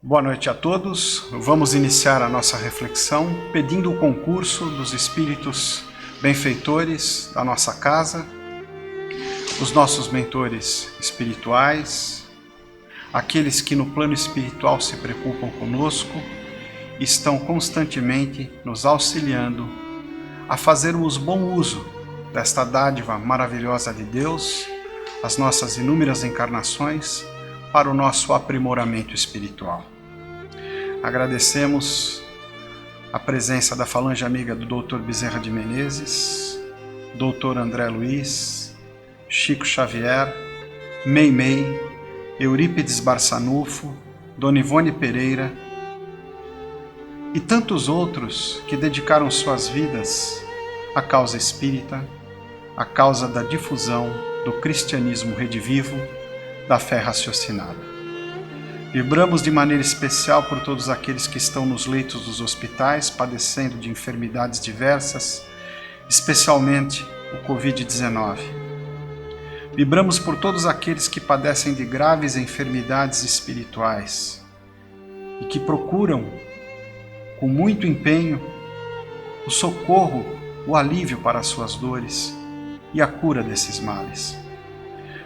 Boa noite a todos. Vamos iniciar a nossa reflexão pedindo o concurso dos espíritos benfeitores da nossa casa, os nossos mentores espirituais, aqueles que no plano espiritual se preocupam conosco, estão constantemente nos auxiliando a fazermos bom uso desta dádiva maravilhosa de Deus, as nossas inúmeras encarnações, para o nosso aprimoramento espiritual. Agradecemos a presença da falange amiga do Dr. Bezerra de Menezes, Dr. André Luiz, Chico Xavier, Meimei, Eurípides Barçanufo, Dona Ivone Pereira e tantos outros que dedicaram suas vidas à causa espírita, à causa da difusão do cristianismo redivivo, da fé raciocinada. Vibramos de maneira especial por todos aqueles que estão nos leitos dos hospitais, padecendo de enfermidades diversas, especialmente o Covid-19. Vibramos por todos aqueles que padecem de graves enfermidades espirituais e que procuram, com muito empenho, o socorro, o alívio para as suas dores e a cura desses males.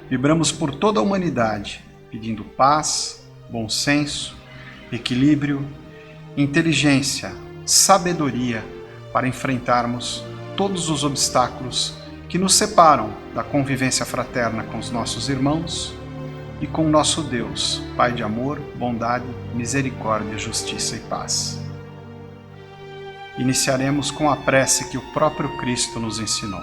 Vibramos por toda a humanidade, pedindo paz, bom senso, equilíbrio, inteligência, sabedoria para enfrentarmos todos os obstáculos que nos separam da convivência fraterna com os nossos irmãos e com o nosso Deus, Pai de amor, bondade, misericórdia, justiça e paz. Iniciaremos com a prece que o próprio Cristo nos ensinou.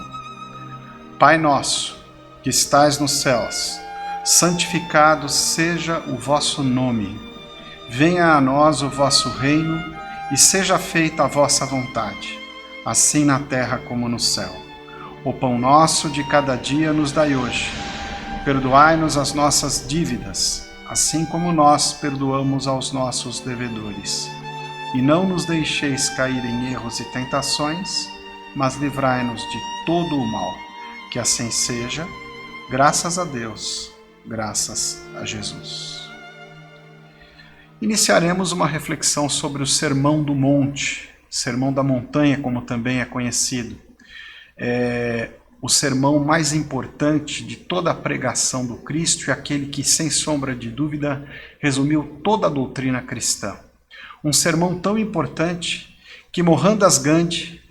Pai nosso, que estais nos céus, santificado seja o vosso nome. Venha a nós o vosso reino e seja feita a vossa vontade, assim na terra como no céu. O pão nosso de cada dia nos dai hoje. Perdoai-nos as nossas dívidas, assim como nós perdoamos aos nossos devedores. E não nos deixeis cair em erros e tentações, mas livrai-nos de todo o mal. Que assim seja, graças a Deus. Graças a Jesus. Iniciaremos uma reflexão sobre o Sermão do Monte, Sermão da Montanha, como também é conhecido. É o sermão mais importante de toda a pregação do Cristo e aquele que, sem sombra de dúvida, resumiu toda a doutrina cristã. Um sermão tão importante que Mohandas Gandhi,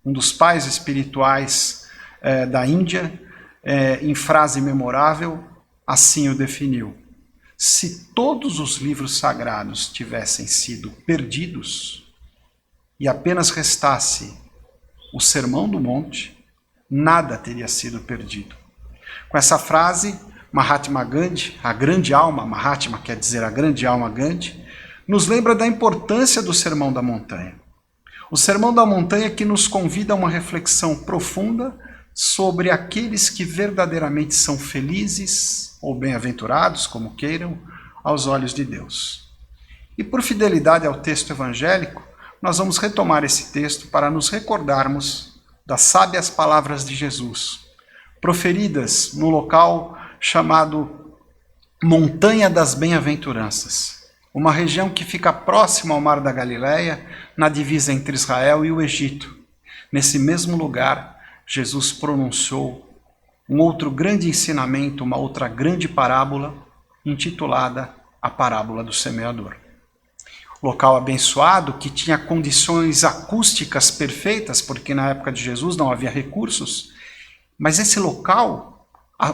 um dos pais espirituais da Índia, em frase memorável, assim o definiu: se todos os livros sagrados tivessem sido perdidos e apenas restasse o Sermão do Monte, nada teria sido perdido. Com essa frase, Mahatma Gandhi, a grande alma, Mahatma quer dizer a grande alma Gandhi, nos lembra da importância do Sermão da Montanha. O Sermão da Montanha que nos convida a uma reflexão profunda sobre aqueles que verdadeiramente são felizes ou bem-aventurados, como queiram, aos olhos de Deus. E por fidelidade ao texto evangélico, nós vamos retomar esse texto para nos recordarmos das sábias palavras de Jesus, proferidas no local chamado Montanha das Bem-aventuranças, uma região que fica próxima ao Mar da Galileia, na divisa entre Israel e o Egito. Nesse mesmo lugar, Jesus pronunciou um outro grande ensinamento, uma outra grande parábola, intitulada a Parábola do Semeador. Local abençoado que tinha condições acústicas perfeitas, porque na época de Jesus não havia recursos, mas esse local,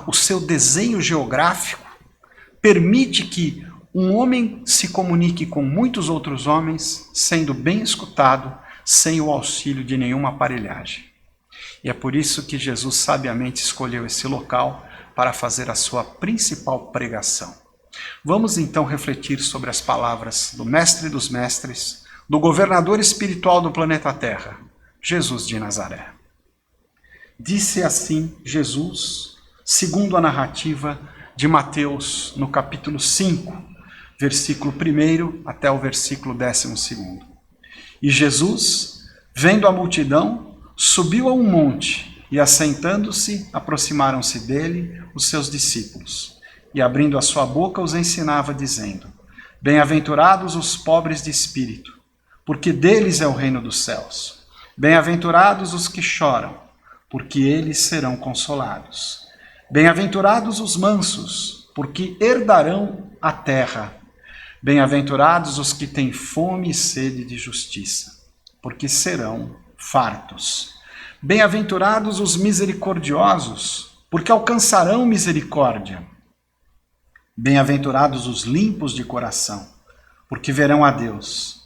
o seu desenho geográfico, permite que um homem se comunique com muitos outros homens, sendo bem escutado, sem o auxílio de nenhuma aparelhagem. E é por isso que Jesus sabiamente escolheu esse local para fazer a sua principal pregação. Vamos então refletir sobre as palavras do Mestre dos Mestres, do governador espiritual do planeta Terra, Jesus de Nazaré. Disse assim Jesus, segundo a narrativa de Mateus, no capítulo 5, versículo 1 até o versículo 12. E Jesus, vendo a multidão, subiu a um monte e, assentando-se, aproximaram-se dele os seus discípulos. E, abrindo a sua boca, os ensinava, dizendo: Bem-aventurados os pobres de espírito, porque deles é o reino dos céus. Bem-aventurados os que choram, porque eles serão consolados. Bem-aventurados os mansos, porque herdarão a terra. Bem-aventurados os que têm fome e sede de justiça, porque serão fartos. Bem-aventurados os misericordiosos, porque alcançarão misericórdia. Bem-aventurados os limpos de coração, porque verão a Deus.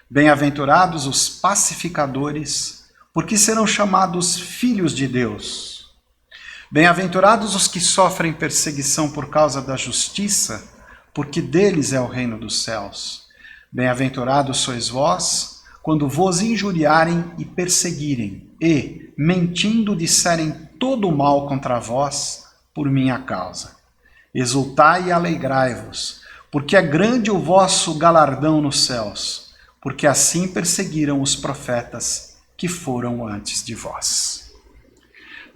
Bem-aventurados os pacificadores, porque serão chamados filhos de Deus. Bem-aventurados os que sofrem perseguição por causa da justiça, porque deles é o reino dos céus. Bem-aventurados sois vós, quando vos injuriarem e perseguirem, e, mentindo, disserem todo o mal contra vós, por minha causa. Exultai e alegrai-vos, porque é grande o vosso galardão nos céus, porque assim perseguiram os profetas que foram antes de vós.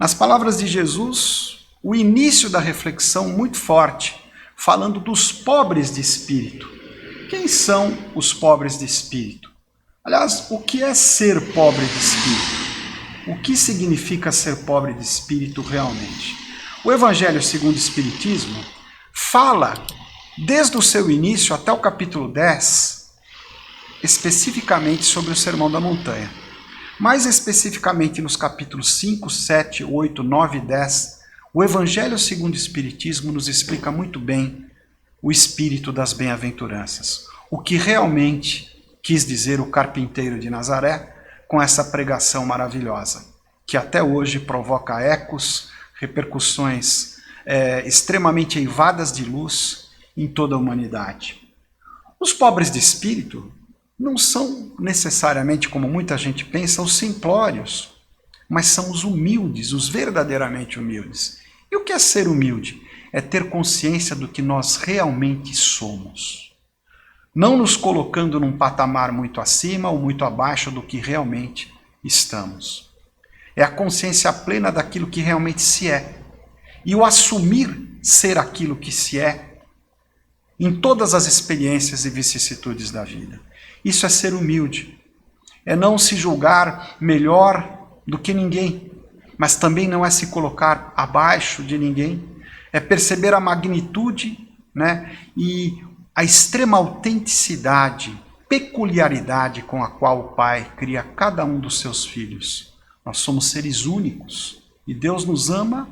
Nas palavras de Jesus, o início da reflexão muito forte, falando dos pobres de espírito. Quem são os pobres de espírito? Aliás, o que é ser pobre de espírito? O que significa ser pobre de espírito realmente? O Evangelho segundo o Espiritismo fala, desde o seu início até o capítulo 10, especificamente sobre o Sermão da Montanha. Mais especificamente nos capítulos 5, 7, 8, 9 e 10, o Evangelho segundo o Espiritismo nos explica muito bem o espírito das bem-aventuranças. O que realmente quis dizer o carpinteiro de Nazaré com essa pregação maravilhosa, que até hoje provoca ecos, repercussões extremamente eivadas de luz em toda a humanidade. Os pobres de espírito não são necessariamente, como muita gente pensa, os simplórios, mas são os humildes, os verdadeiramente humildes. E o que é ser humilde? É ter consciência do que nós realmente somos. Não nos colocando num patamar muito acima ou muito abaixo do que realmente estamos. É a consciência plena daquilo que realmente se é. E o assumir ser aquilo que se é em todas as experiências e vicissitudes da vida. Isso é ser humilde. É não se julgar melhor do que ninguém, mas também não é se colocar abaixo de ninguém. É perceber a magnitude, né, e a extrema autenticidade, peculiaridade com a qual o Pai cria cada um dos seus filhos. Nós somos seres únicos e Deus nos ama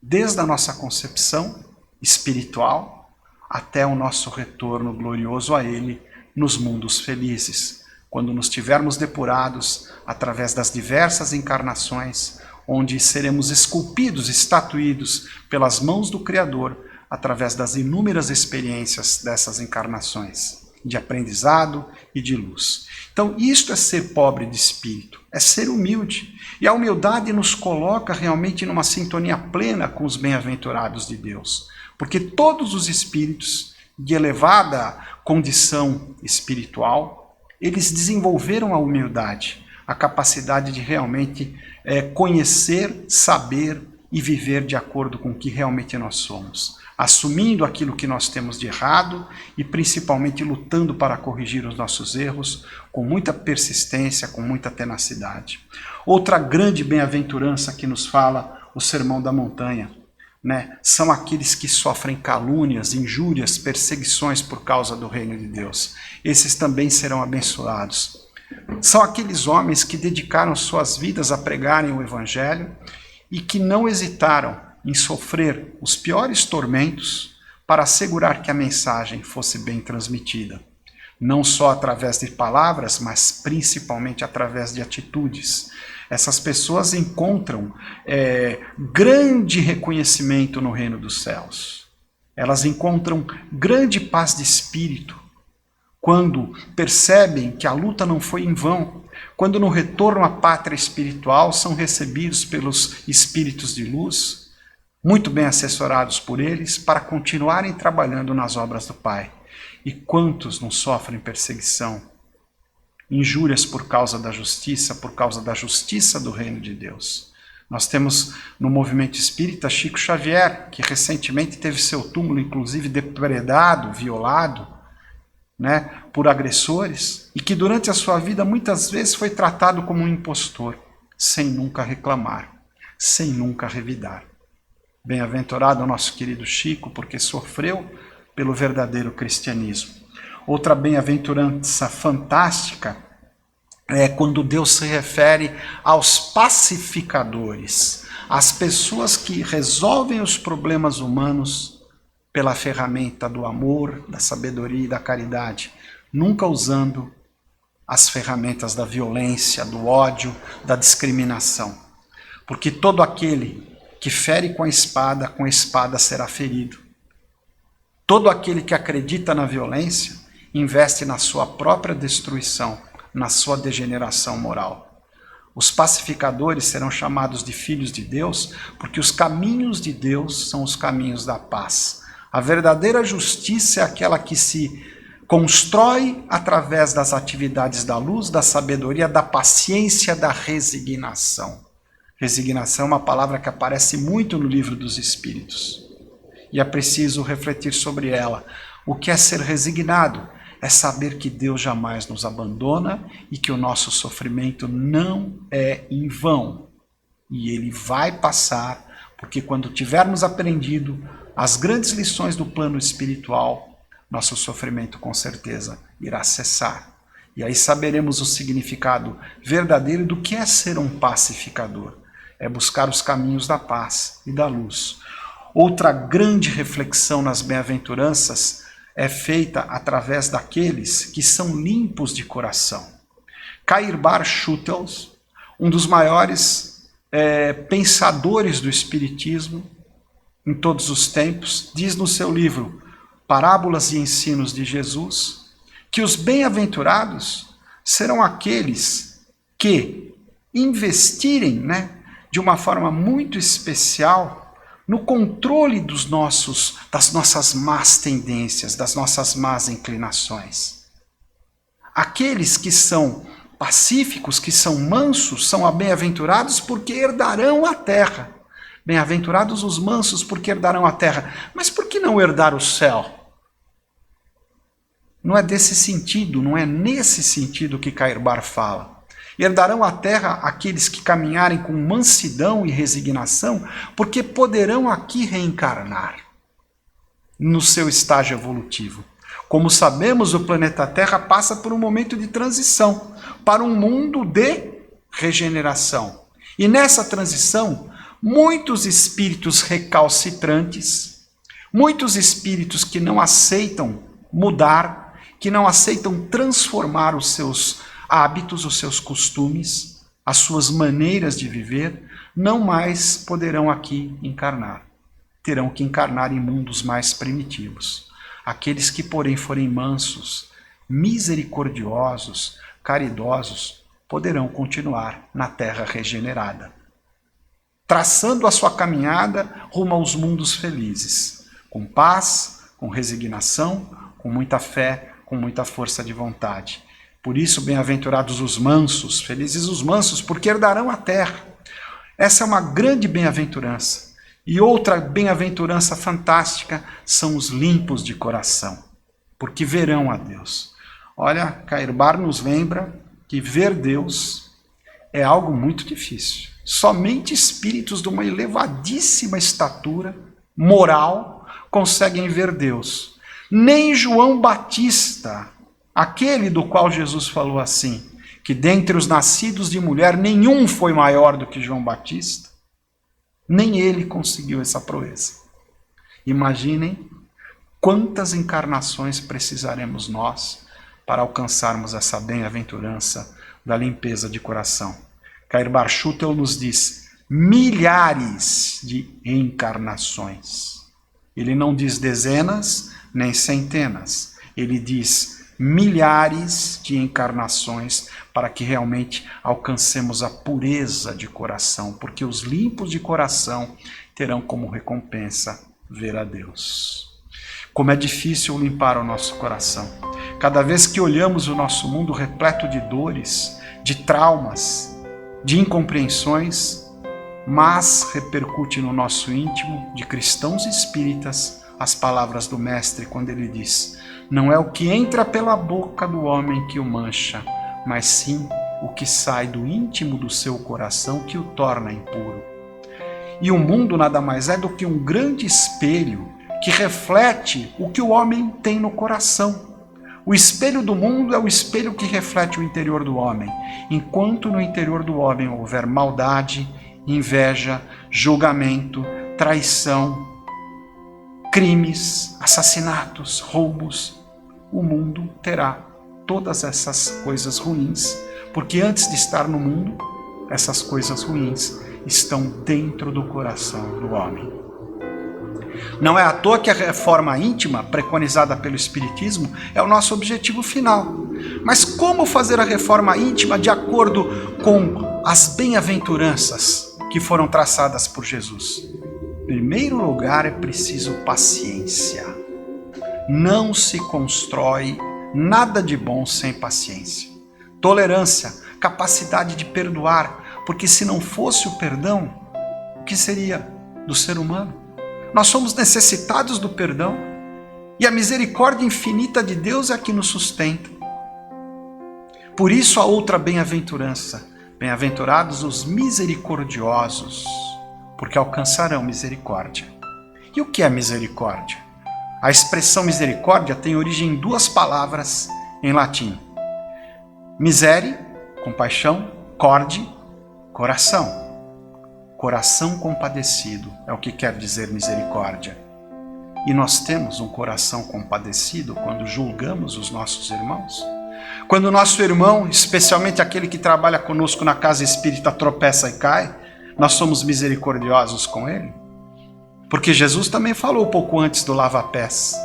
desde a nossa concepção espiritual até o nosso retorno glorioso a Ele nos mundos felizes, quando nos tivermos depurados através das diversas encarnações, onde seremos esculpidos, estatuídos pelas mãos do Criador através das inúmeras experiências dessas encarnações, de aprendizado e de luz. Então, isto é ser pobre de espírito, é ser humilde. E a humildade nos coloca realmente numa sintonia plena com os bem-aventurados de Deus. Porque todos os espíritos de elevada condição espiritual, eles desenvolveram a humildade, a capacidade de realmente conhecer, saber e viver de acordo com o que realmente nós somos, assumindo aquilo que nós temos de errado e principalmente lutando para corrigir os nossos erros com muita persistência, com muita tenacidade. Outra grande bem-aventurança que nos fala o Sermão da Montanha, né, são aqueles que sofrem calúnias, injúrias, perseguições por causa do reino de Deus. Esses também serão abençoados. São aqueles homens que dedicaram suas vidas a pregarem o Evangelho e que não hesitaram em sofrer os piores tormentos para assegurar que a mensagem fosse bem transmitida. Não só através de palavras, mas principalmente através de atitudes. Essas pessoas encontram grande reconhecimento no reino dos céus. Elas encontram grande paz de espírito quando percebem que a luta não foi em vão, quando no retorno à pátria espiritual são recebidos pelos espíritos de luz, muito bem assessorados por eles, para continuarem trabalhando nas obras do Pai. E quantos não sofrem perseguição, injúrias por causa da justiça do reino de Deus. Nós temos no movimento espírita Chico Xavier, que recentemente teve seu túmulo inclusive depredado, violado, né, por agressores e que durante a sua vida muitas vezes foi tratado como um impostor, sem nunca reclamar, sem nunca revidar. Bem-aventurado o nosso querido Chico, porque sofreu pelo verdadeiro cristianismo. Outra bem-aventurança fantástica é quando Deus se refere aos pacificadores, as pessoas que resolvem os problemas humanos pela ferramenta do amor, da sabedoria e da caridade, nunca usando as ferramentas da violência, do ódio, da discriminação. Porque todo aquele que fere com a espada será ferido. Todo aquele que acredita na violência investe na sua própria destruição, na sua degeneração moral. Os pacificadores serão chamados de filhos de Deus, porque os caminhos de Deus são os caminhos da paz. A verdadeira justiça é aquela que se constrói através das atividades da luz, da sabedoria, da paciência, da resignação. Resignação é uma palavra que aparece muito no Livro dos Espíritos. E é preciso refletir sobre ela. O que é ser resignado? É saber que Deus jamais nos abandona e que o nosso sofrimento não é em vão. E ele vai passar, porque quando tivermos aprendido as grandes lições do plano espiritual, nosso sofrimento com certeza irá cessar. E aí saberemos o significado verdadeiro do que é ser um pacificador. É buscar os caminhos da paz e da luz. Outra grande reflexão nas bem-aventuranças é feita através daqueles que são limpos de coração. Cairbar Schüttels, um dos maiores pensadores do Espiritismo em todos os tempos, diz no seu livro Parábolas e Ensinos de Jesus, que os bem-aventurados serão aqueles que investirem, de uma forma muito especial no controle das nossas más tendências, das nossas más inclinações. Aqueles que são pacíficos, que são mansos, são bem-aventurados porque herdarão a terra. Bem-aventurados os mansos porque herdarão a terra. Mas por que não herdar o céu? Não é desse sentido, não é nesse sentido que Cairbar fala. Herdarão a terra aqueles que caminharem com mansidão e resignação, porque poderão aqui reencarnar no seu estágio evolutivo. Como sabemos, o planeta Terra passa por um momento de transição para um mundo de regeneração. E nessa transição, muitos espíritos recalcitrantes, muitos espíritos que não aceitam mudar, que não aceitam transformar os seus hábitos, os seus costumes, as suas maneiras de viver, não mais poderão aqui encarnar. Terão que encarnar em mundos mais primitivos. Aqueles que, porém, forem mansos, misericordiosos, caridosos, poderão continuar na terra regenerada, traçando a sua caminhada rumo aos mundos felizes, com paz, com resignação, com muita fé, com muita força de vontade. Por isso, bem-aventurados os mansos, felizes os mansos, porque herdarão a terra. Essa é uma grande bem-aventurança. E outra bem-aventurança fantástica são os limpos de coração, porque verão a Deus. Olha, Cairbar nos lembra que ver Deus é algo muito difícil. Somente espíritos de uma elevadíssima estatura moral conseguem ver Deus. Nem João Batista, aquele do qual Jesus falou assim, que dentre os nascidos de mulher nenhum foi maior do que João Batista, nem ele conseguiu essa proeza. Imaginem quantas encarnações precisaremos nós para alcançarmos essa bem-aventurança da limpeza de coração. Cairbar Schüttels nos diz milhares de encarnações. Ele não diz dezenas nem centenas, ele diz milhares de encarnações para que realmente alcancemos a pureza de coração, porque os limpos de coração terão como recompensa ver a Deus. Como é difícil limpar o nosso coração. Cada vez que olhamos o nosso mundo repleto de dores, de traumas, de incompreensões, mas repercute no nosso íntimo de cristãos espíritas as palavras do Mestre quando ele diz: não é o que entra pela boca do homem que o mancha, mas sim o que sai do íntimo do seu coração que o torna impuro. E o mundo nada mais é do que um grande espelho que reflete o que o homem tem no coração. O espelho do mundo é o espelho que reflete o interior do homem. Enquanto no interior do homem houver maldade, inveja, julgamento, traição, crimes, assassinatos, roubos, o mundo terá todas essas coisas ruins, porque antes de estar no mundo, essas coisas ruins estão dentro do coração do homem. Não é à toa que a reforma íntima, preconizada pelo Espiritismo, é o nosso objetivo final. Mas como fazer a reforma íntima de acordo com as bem-aventuranças que foram traçadas por Jesus? Em primeiro lugar, é preciso paciência. Não se constrói nada de bom sem paciência. Tolerância, capacidade de perdoar, porque se não fosse o perdão, o que seria do ser humano? Nós somos necessitados do perdão e a misericórdia infinita de Deus é a que nos sustenta. Por isso a outra bem-aventurança: bem-aventurados os misericordiosos, porque alcançarão misericórdia. E o que é misericórdia? A expressão misericórdia tem origem em duas palavras em latim: misere, compaixão, corde, coração. Coração compadecido é o que quer dizer misericórdia. E nós temos um coração compadecido quando julgamos os nossos irmãos? Quando o nosso irmão, especialmente aquele que trabalha conosco na casa espírita, tropeça e cai, nós somos misericordiosos com ele? Porque Jesus também falou pouco antes do lava-pés,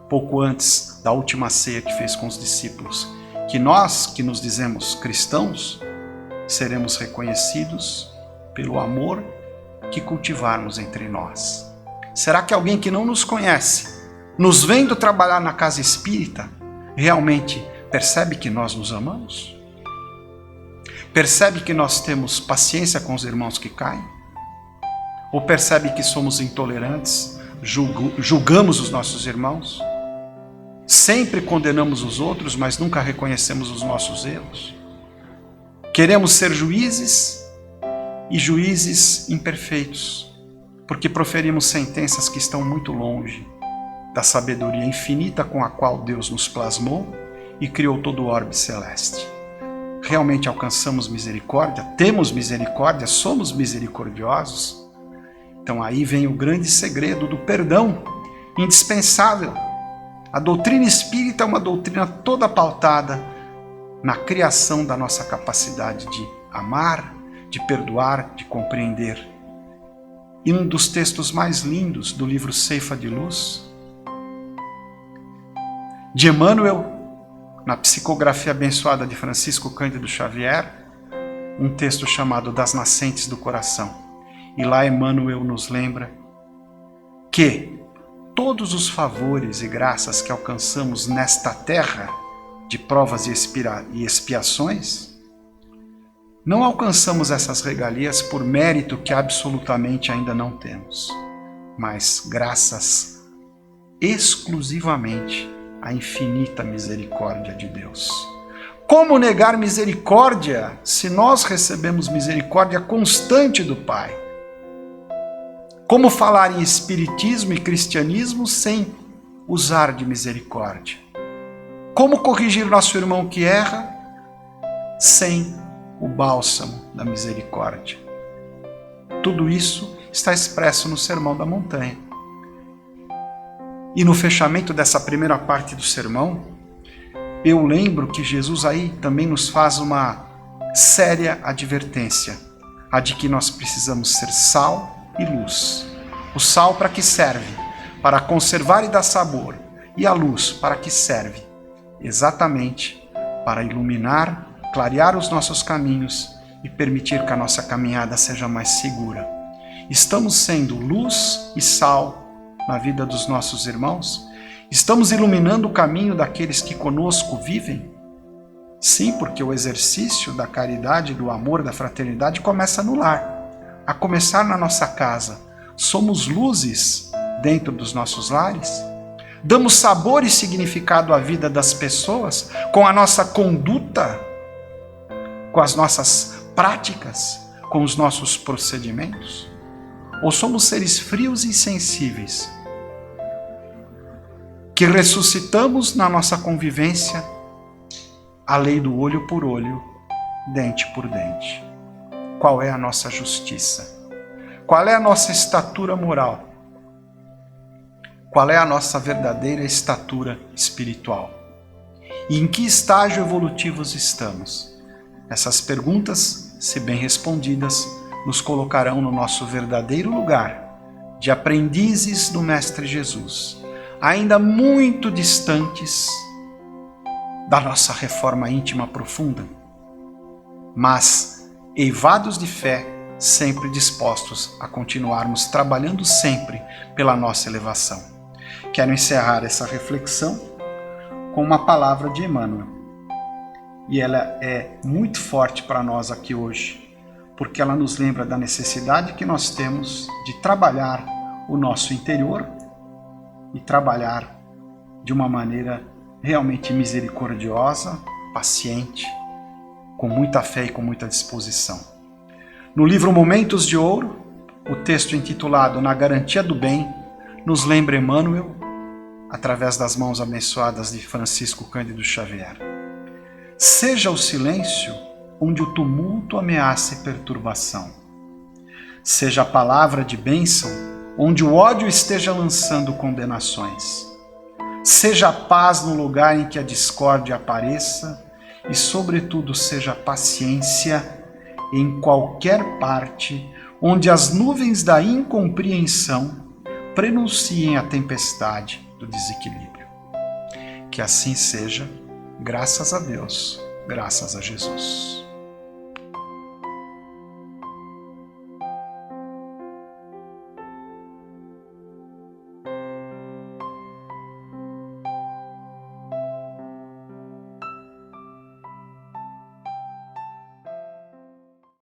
pouco antes da última ceia que fez com os discípulos, que nós, que nos dizemos cristãos, seremos reconhecidos pelo amor que cultivarmos entre nós. Será que alguém que não nos conhece, nos vendo trabalhar na casa espírita, realmente percebe que nós nos amamos? Percebe que nós temos paciência com os irmãos que caem? Ou percebe que somos intolerantes, julgamos os nossos irmãos? Sempre condenamos os outros, mas nunca reconhecemos os nossos erros? Queremos ser juízes e juízes imperfeitos, porque proferimos sentenças que estão muito longe da sabedoria infinita com a qual Deus nos plasmou e criou todo o orbe celeste. Realmente alcançamos misericórdia? Temos misericórdia? Somos misericordiosos? Então aí vem o grande segredo do perdão, indispensável. A doutrina espírita é uma doutrina toda pautada na criação da nossa capacidade de amar, de perdoar, de compreender. E um dos textos mais lindos do livro Ceifa de Luz, de Emmanuel, na psicografia abençoada de Francisco Cândido Xavier, um texto chamado Das Nascentes do Coração. E lá Emmanuel nos lembra que todos os favores e graças que alcançamos nesta terra de provas e expiações, não alcançamos essas regalias por mérito que absolutamente ainda não temos, mas graças exclusivamente à infinita misericórdia de Deus. Como negar misericórdia se nós recebemos misericórdia constante do Pai? Como falar em espiritismo e cristianismo sem usar de misericórdia? Como corrigir nosso irmão que erra sem o bálsamo da misericórdia? Tudo isso está expresso no Sermão da Montanha. E no fechamento dessa primeira parte do sermão, eu lembro que Jesus aí também nos faz uma séria advertência, a de que nós precisamos ser sal e luz. O sal para que serve? Para conservar e dar sabor. E a luz para que serve? Exatamente para iluminar, clarear os nossos caminhos e permitir que a nossa caminhada seja mais segura. Estamos sendo luz e sal na vida dos nossos irmãos? Estamos iluminando o caminho daqueles que conosco vivem? Sim, porque o exercício da caridade, do amor, da fraternidade começa no lar, a começar na nossa casa. Somos luzes dentro dos nossos lares? Damos sabor e significado à vida das pessoas com a nossa conduta, com as nossas práticas, com os nossos procedimentos? Ou somos seres frios e insensíveis, que ressuscitamos na nossa convivência a lei do olho por olho, dente por dente? Qual é a nossa justiça? Qual é a nossa estatura moral? Qual é a nossa verdadeira estatura espiritual? E em que estágio evolutivo estamos? Essas perguntas, se bem respondidas, nos colocarão no nosso verdadeiro lugar de aprendizes do Mestre Jesus, ainda muito distantes da nossa reforma íntima profunda, mas eivados de fé, sempre dispostos a continuarmos trabalhando sempre pela nossa elevação. Quero encerrar essa reflexão com uma palavra de Emmanuel. E ela é muito forte para nós aqui hoje, porque ela nos lembra da necessidade que nós temos de trabalhar o nosso interior e trabalhar de uma maneira realmente misericordiosa, paciente, com muita fé e com muita disposição. No livro Momentos de Ouro, o texto intitulado Na Garantia do Bem, nos lembra Emmanuel, através das mãos abençoadas de Francisco Cândido Xavier. Seja o silêncio onde o tumulto ameaça e perturbação. Seja a palavra de bênção onde o ódio esteja lançando condenações. Seja a paz no lugar em que a discórdia apareça e, sobretudo, seja a paciência em qualquer parte onde as nuvens da incompreensão prenunciem a tempestade do desequilíbrio. Que assim seja, graças a Deus, graças a Jesus.